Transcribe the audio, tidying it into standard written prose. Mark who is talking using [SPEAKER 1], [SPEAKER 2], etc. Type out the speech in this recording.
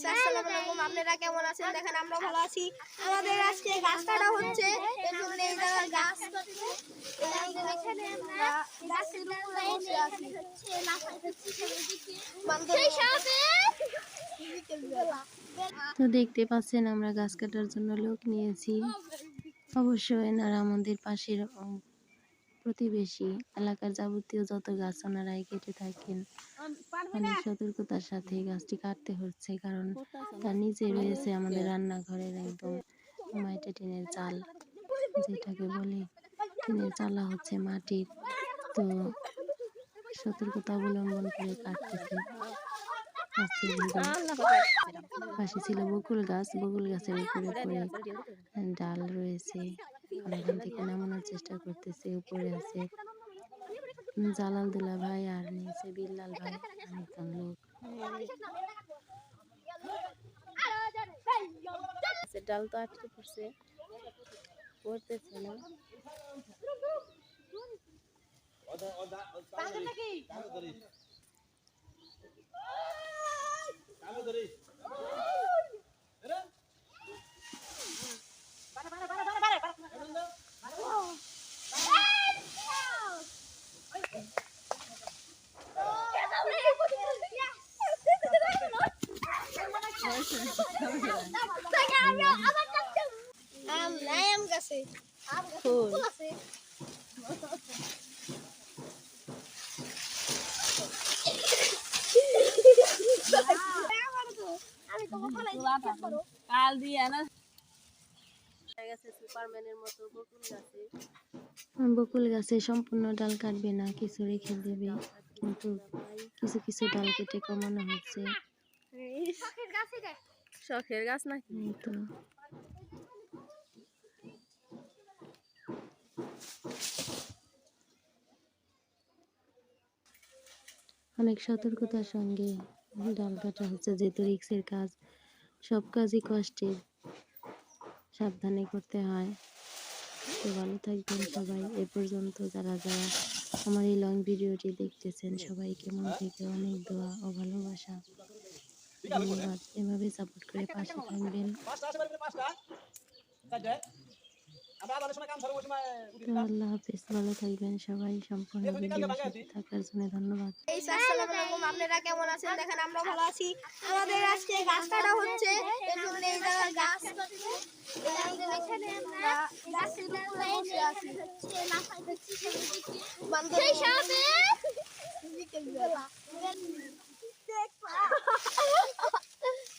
[SPEAKER 1] Guys আসসালামু আলাইকুম, আপনারা কেমন আছেন? দেখেন আমরা ভালো আছি। আমাদের আজকে গাছ কাটা হচ্ছে, এজন্য এই জায়গায় গাছ কাটছে। এখানে আমরা গাছের উপরে বসে আছি।
[SPEAKER 2] তো দেখতে পাচ্ছেন আমরা গাছ কাটার জন্য লোক নিয়েছি। অবশ্যই এনারা আমাদের পাশের প্রতিবেশী এলাকার যাবতীয় যত গাছ ওনারাই কেটে থাকেন। অনেক সতর্কতার সাথে গাছটি কাটতে হচ্ছে, কারণ তার নিচে রয়েছে আমাদের রান্নাঘরের একদম মাইটা টিনের চাল, যেটাকে বলে টিনের চালা হচ্ছে মাটির। তো সতর্কতা অবলম্বন করে কাটতেছে। পাশে ছিল বকুল গাছ, বকুল গাছের উপরে ডাল রয়েছে। এখান থেকে নামানোর চেষ্টা করতেছে। উপরে আছে জালাল দুলা ভাই আর নিচে বিল্লাল ভাই, অনেকজন লোক। ডাল তো আটকে পড়ছে, পড়তেছে না।
[SPEAKER 1] আম গাছে ফুল আছে।
[SPEAKER 2] কাল দিয়ে না সুপারম্যানের মতো বকুল গাছে সম্পূর্ণ ডাল কাটবে না, কিছু রেখে দেবে, কিন্তু কিছু কিছু ডাল কেটে কমানো হচ্ছে। শখের গাছ নাকি তো। অনেক সতর্কতার সঙ্গে ডাল কাটা হচ্ছে, যেহেতু রিক্সের কাজ, সব কাজই কষ্টের, সাবধানে করতে হয়। তো ভালো থাকবেন সবাই। এ পর্যন্ত যারা যারা আমার এই লং ভিডিওটি দেখতেছেন, সবাইকে মন থেকে অনেক দোয়া ও ভালোবাসা, ধন্যবাদ। এভাবে সাপোর্ট করে পাশে থাকবেন। তো আল্লাহ হাফেজ, ভালো থাকবেন সবাই। সম্পূর্ণ ভিডিওর সাথে থাকার জন্য ধন্যবাদ।
[SPEAKER 1] আসসালামু আলাইকুম, আপনারা কেমন আছেন? দেখেন আমরা ভালো আছি। আমাদের আজকে গাছ কাটা হচ্ছে, এজন্য এই জায়গায় গাছ কাটছে। এখানে আমরা গাছের উপরে বসে আছি। বিকেল বেলা